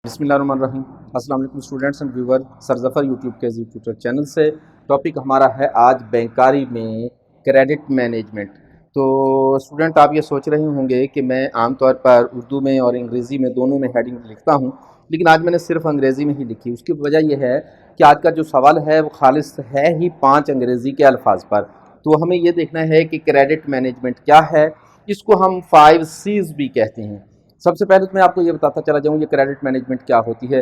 बिस्मिल्लाहिर्रहमानिर्रहीम। अस्सलाम वालेकुम स्टूडेंट्स एंड व्यूवर। सरजफर यूट्यूब के ट्यूटर चैनल से टॉपिक हमारा है आज बैंकारी में क्रेडिट मैनेजमेंट। तो स्टूडेंट आप ये सोच रहे होंगे कि मैं आमतौर पर उर्दू में और अंग्रेज़ी में दोनों में हेडिंग लिखता हूँ, लेकिन आज मैंने सिर्फ अंग्रेज़ी में ही लिखी। उसकी वजह यह है कि आज का जो सवाल है वो खालिस है ही 5 अंग्रेज़ी के अल्फाज पर। तो हमें ये देखना है कि क्रेडिट मैनेजमेंट क्या है। इसको हम 5 C's भी कहते हैं। सबसे पहले तो मैं आपको ये बताता चला जाऊँ ये क्रेडिट मैनेजमेंट क्या होती है।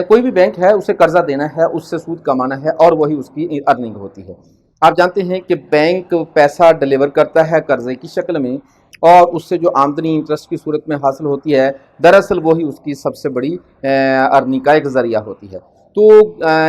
कोई भी बैंक है उसे कर्जा देना है, उससे सूद कमाना है और वही उसकी अर्निंग होती है। आप जानते हैं कि बैंक पैसा डिलीवर करता है कर्जे की शक्ल में और उससे जो आमदनी इंटरेस्ट की सूरत में हासिल होती है, दरअसल वही उसकी सबसे बड़ी अर्निंग का एक ज़रिया होती है। तो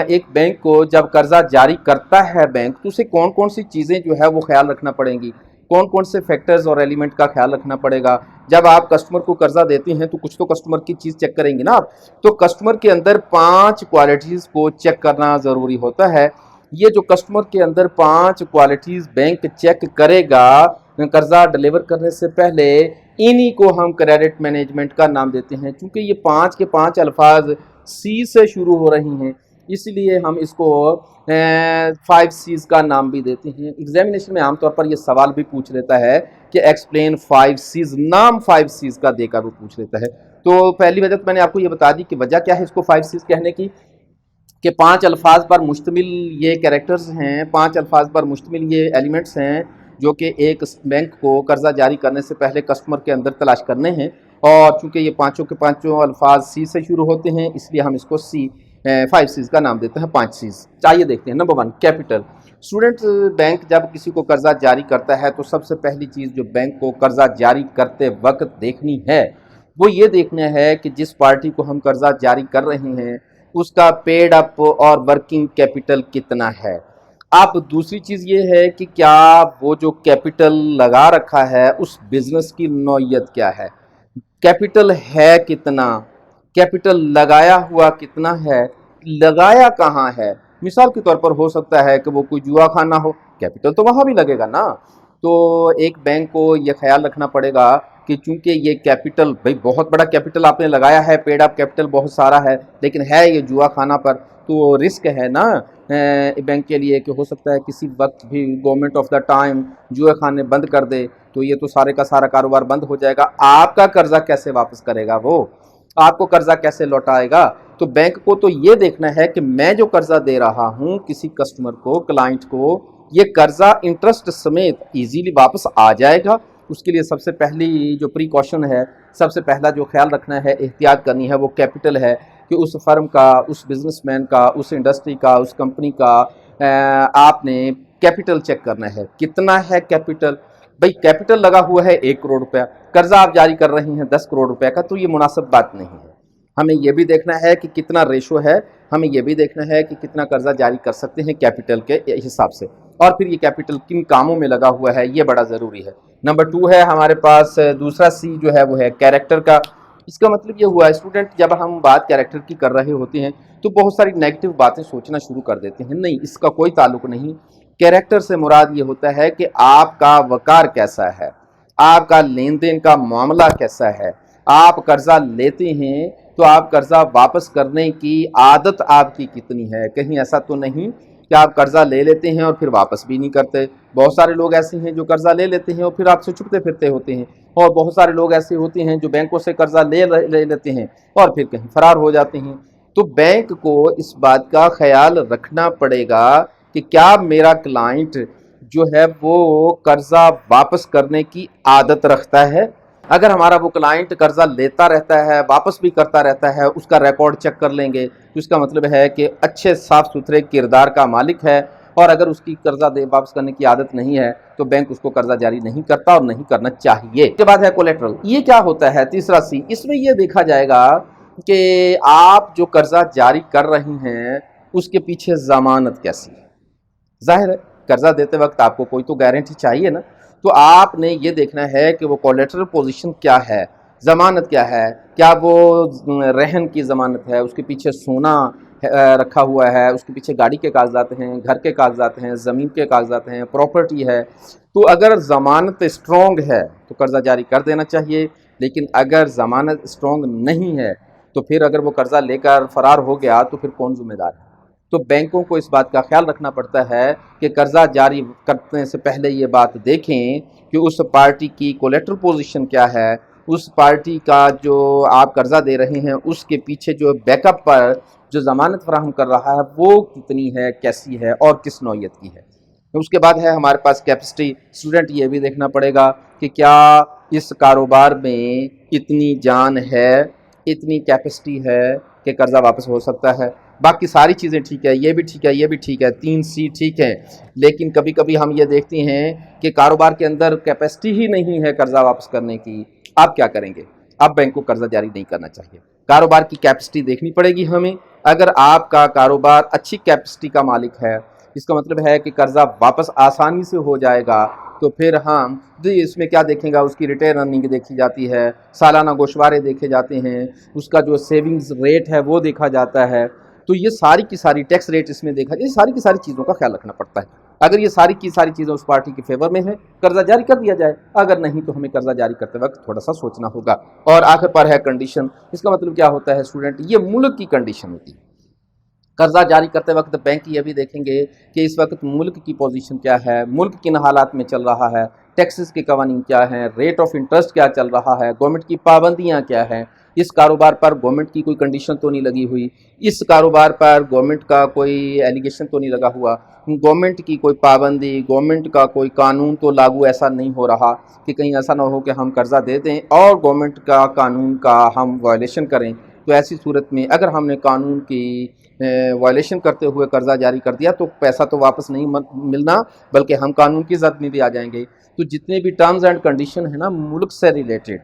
एक बैंक को जब कर्जा जारी करता है बैंक, तो उसे कौन कौन सी चीज़ें जो है वो ख्याल रखना पड़ेंगी, कौन कौन से फैक्टर्स और एलिमेंट का ख्याल रखना पड़ेगा। जब आप कस्टमर को कर्जा देते हैं तो कुछ तो कस्टमर की चीज़ चेक करेंगे ना आप। तो कस्टमर के अंदर 5 क्वालिटीज़ को चेक करना ज़रूरी होता है। ये जो कस्टमर के अंदर 5 क्वालिटीज़ बैंक चेक करेगा कर्जा डिलीवर करने से पहले, इन्हीं को हम क्रेडिट मैनेजमेंट का नाम देते हैं। क्योंकि ये 5 के 5 अल्फाज सी से शुरू हो रही हैं, इसलिए हम इसको 5 C's का नाम भी देते हैं। एग्जामिनेशन में आमतौर पर ये सवाल भी पूछ लेता है कि एक्सप्लेन 5 C's, नाम 5 C's का देकर वो पूछ लेता है। तो पहली वजह तो मैंने आपको ये बता दी कि वजह क्या है इसको 5 C's कहने की, कि 5 अल्फाज पर मुश्तमिल ये कैरेक्टर्स हैं, 5 अल्फाज पर मुश्तमिल ये एलिमेंट्स हैं जो कि एक बैंक को कर्जा जारी करने से पहले कस्टमर के अंदर तलाश करने हैं। और चूँकि ये पाँचों के पाँचों अल्फाज सी से शुरू होते हैं, इसलिए हम इसको 5 C's का नाम देते हैं। 5 C's चाहिए देखते हैं। Number 1 capital. स्टूडेंट, बैंक जब किसी को कर्जा जारी करता है तो सबसे पहली चीज़ जो बैंक को कर्जा जारी करते वक्त देखनी है वो ये देखना है कि जिस पार्टी को हम कर्जा जारी कर रहे हैं उसका पेड अप और वर्किंग कैपिटल कितना है। अब दूसरी चीज़ ये है कि क्या वो जो कैपिटल लगा रखा है उस बिज़नेस की नौइयत क्या है, कैपिटल है कितना, कैपिटल लगाया हुआ कितना है, लगाया कहाँ है। मिसाल के तौर पर हो सकता है कि वो कोई जुआ खाना हो, कैपिटल तो वहाँ भी लगेगा ना। तो एक बैंक को ये ख्याल रखना पड़ेगा कि चूंकि ये कैपिटल, भाई बहुत बड़ा कैपिटल आपने लगाया है, पेड अप कैपिटल बहुत सारा है, लेकिन है ये जुआ खाना पर, तो रिस्क है ना बैंक के लिए कि हो सकता है किसी वक्त भी गवर्नमेंट ऑफ द टाइम जुए खाने बंद कर दे, तो ये तो सारे का सारा कारोबार बंद हो जाएगा। आपका कर्जा कैसे वापस करेगा, वो आपको कर्जा कैसे लौटाएगा। तो बैंक को तो ये देखना है कि मैं जो कर्जा दे रहा हूँ किसी कस्टमर को, क्लाइंट को, ये कर्जा इंटरेस्ट समेत इजीली वापस आ जाएगा। उसके लिए सबसे पहली जो प्रिकॉशन है, सबसे पहला जो ख्याल रखना है, एहतियात करनी है, वो कैपिटल है कि उस फर्म का, उस बिजनेसमैन का, उस इंडस्ट्री का, उस कंपनी का आपने कैपिटल चेक करना है। कितना है कैपिटल। भाई कैपिटल लगा हुआ है 1 करोड़ रुपया, कर्जा आप जारी कर रहे हैं 10 करोड़ रुपए का, तो ये मुनासिब बात नहीं है। हमें यह भी देखना है कि कितना रेशो है, हमें यह भी देखना है कि कितना कर्जा जारी कर सकते हैं कैपिटल के हिसाब से, और फिर ये कैपिटल किन कामों में लगा हुआ है ये बड़ा ज़रूरी है। नंबर 2 है हमारे पास दूसरा सी जो है वो है कैरेक्टर का। इसका मतलब ये हुआ स्टूडेंट, जब हम बात कैरेक्टर की कर रहे होते हैं तो बहुत सारी नेगेटिव बातें सोचना शुरू कर देते हैं। नहीं, इसका कोई ताल्लुक नहीं। कैरेक्टर से मुराद ये होता है कि आपका वकार कैसा है, आपका लेन देन का मामला कैसा है। आप कर्जा लेते हैं तो आप कर्जा वापस करने की आदत आपकी कितनी है। कहीं ऐसा तो नहीं कि आप कर्जा ले लेते हैं और फिर वापस भी नहीं करते। बहुत सारे लोग ऐसे हैं जो कर्जा ले लेते हैं और फिर आपसे छुपते फिरते होते हैं, और बहुत सारे लोग ऐसे होते हैं जो बैंकों से कर्जा ले लेते हैं और फिर कहीं फरार हो जाते हैं। तो बैंक को इस बात का ख्याल रखना पड़ेगा कि क्या मेरा क्लाइंट जो है वो कर्जा वापस करने की आदत रखता है। अगर हमारा वो क्लाइंट कर्जा लेता रहता है, वापस भी करता रहता है, उसका रिकॉर्ड चेक कर लेंगे तो इसका मतलब है कि अच्छे साफ सुथरे किरदार का मालिक है। और अगर उसकी कर्जा वापस करने की आदत नहीं है तो बैंक उसको कर्जा जारी नहीं करता और नहीं करना चाहिए। इसके बाद है कोलेटरल। ये क्या होता है, तीसरा सी। इसमें यह देखा जाएगा कि आप जो कर्जा जारी कर रही हैं उसके पीछे जमानत कैसी है। जाहिर है कर्जा देते वक्त आपको कोई तो गारंटी चाहिए ना, तो आपने ये देखना है कि वो कोलेटरल पोजीशन क्या है, ज़मानत क्या है। क्या वो रहन की ज़मानत है, उसके पीछे सोना रखा हुआ है, उसके पीछे गाड़ी के कागजात हैं, घर के कागजात हैं, ज़मीन के कागजात हैं, प्रॉपर्टी है। तो अगर ज़मानत स्ट्रॉन्ग है तो कर्जा जारी कर देना चाहिए, लेकिन अगर ज़मानत स्ट्रॉन्ग नहीं है तो फिर अगर वो कर्जा लेकर फरार हो गया तो फिर कौन जिम्मेदार है। तो बैंकों को इस बात का ख्याल रखना पड़ता है कि कर्जा जारी करने से पहले ये बात देखें कि उस पार्टी की कोलेटरल पोजीशन क्या है, उस पार्टी का जो आप कर्जा दे रहे हैं उसके पीछे जो बैकअप पर जो ज़मानत फराहम कर रहा है वो कितनी है, कैसी है और किस नौइयत की है। उसके बाद है हमारे पास कैपेसिटी। स्टूडेंट ये भी देखना पड़ेगा कि क्या इस कारोबार में इतनी जान है, इतनी कैपेसिटी है कि कर्जा वापस हो सकता है। बाकी सारी चीज़ें ठीक है, ये भी ठीक है, ये भी ठीक है, 3C ठीक है, लेकिन कभी कभी हम ये देखते हैं कि कारोबार के अंदर कैपेसिटी ही नहीं है कर्जा वापस करने की। आप क्या करेंगे? अब बैंक को कर्जा जारी नहीं करना चाहिए। कारोबार की कैपेसिटी देखनी पड़ेगी हमें। अगर आपका कारोबार अच्छी कैपेसिटी का मालिक है, इसका मतलब है कि कर्जा वापस आसानी से हो जाएगा, तो फिर हम इसमें क्या देखेंगे, उसकी रिटेन अर्निंग देखी जाती है, सालाना गोशवारे देखे जाते हैं, उसका जो सेविंग्स रेट है वो देखा जाता है। तो ये सारी की सारी टैक्स रेट इसमें देखा, ये सारी की सारी चीज़ों का ख्याल रखना पड़ता है। अगर ये सारी की सारी चीज़ें उस पार्टी के फेवर में है, कर्जा जारी कर दिया जाए, अगर नहीं तो हमें कर्जा जारी करते वक्त थोड़ा सा सोचना होगा। और आखिर पर है कंडीशन। इसका मतलब क्या होता है स्टूडेंट, ये मुल्क की कंडीशन होती है। कर्जा जारी करते वक्त बैंक ये भी देखेंगे कि इस वक्त मुल्क की पोजीशन क्या है, मुल्क किन हालात में चल रहा है, टैक्सेस के कवानीन क्या हैं, रेट ऑफ इंटरेस्ट क्या चल रहा है, गवर्नमेंट की पाबंदियां क्या हैं, इस कारोबार पर गवर्नमेंट की कोई कंडीशन तो नहीं लगी हुई, इस कारोबार पर गवर्नमेंट का कोई एलिगेशन तो नहीं लगा हुआ, गवर्नमेंट की कोई पाबंदी, गवर्नमेंट का कोई कानून तो लागू ऐसा नहीं हो रहा कि कहीं ऐसा ना हो कि हम कर्जा दे दें और गवर्नमेंट का कानून का हम वायलेशन करें। तो ऐसी सूरत में अगर हमने कानून की वायलेशन करते हुए कर्जा जारी कर दिया तो पैसा तो वापस नहीं मिलना, बल्कि हम कानून की जद में भी आ जाएंगे। तो जितने भी टर्म्स एंड कंडीशन है ना मुल्क से रिलेटेड,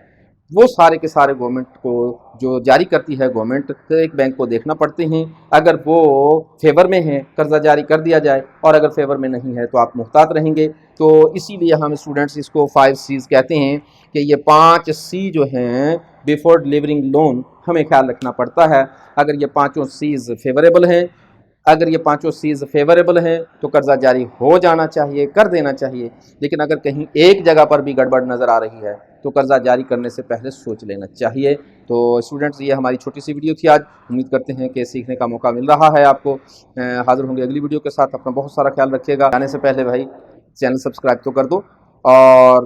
वो सारे के सारे गवर्नमेंट को जो जारी करती है गवर्नमेंट, तो एक बैंक को देखना पड़ते हैं। अगर वो फेवर में है कर्जा जारी कर दिया जाए, और अगर फेवर में नहीं है तो आप मुहतात रहेंगे। तो इसीलिए हम स्टूडेंट्स इसको 5 C's कहते हैं कि ये 5 C जो हैं बिफोर डिलीवरिंग लोन हमें ख्याल रखना पड़ता है। अगर ये 5 C's फेवरेबल हैं, अगर ये 5 C's फेवरेबल हैं तो कर्जा जारी हो जाना चाहिए, कर देना चाहिए। लेकिन अगर कहीं एक जगह पर भी गड़बड़ नज़र आ रही है तो कर्जा जारी करने से पहले सोच लेना चाहिए। तो स्टूडेंट्स ये हमारी छोटी सी वीडियो थी आज। उम्मीद करते हैं कि सीखने का मौका मिल रहा है आपको। हाजिर होंगे अगली वीडियो के साथ। अपना बहुत सारा ख्याल रखिएगा। आने से पहले भाई चैनल सब्सक्राइब तो कर दो और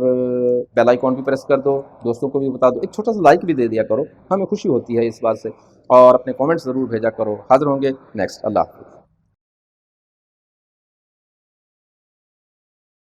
बेल आइकॉन भी प्रेस कर दो, दोस्तों को भी बता दो, एक छोटा सा लाइक भी दे दिया करो, हमें खुशी होती है इस बात से, और अपने कमेंट्स ज़रूर भेजा करो। हाजिर होंगे नेक्स्ट। अल्लाह हाफ़िज़।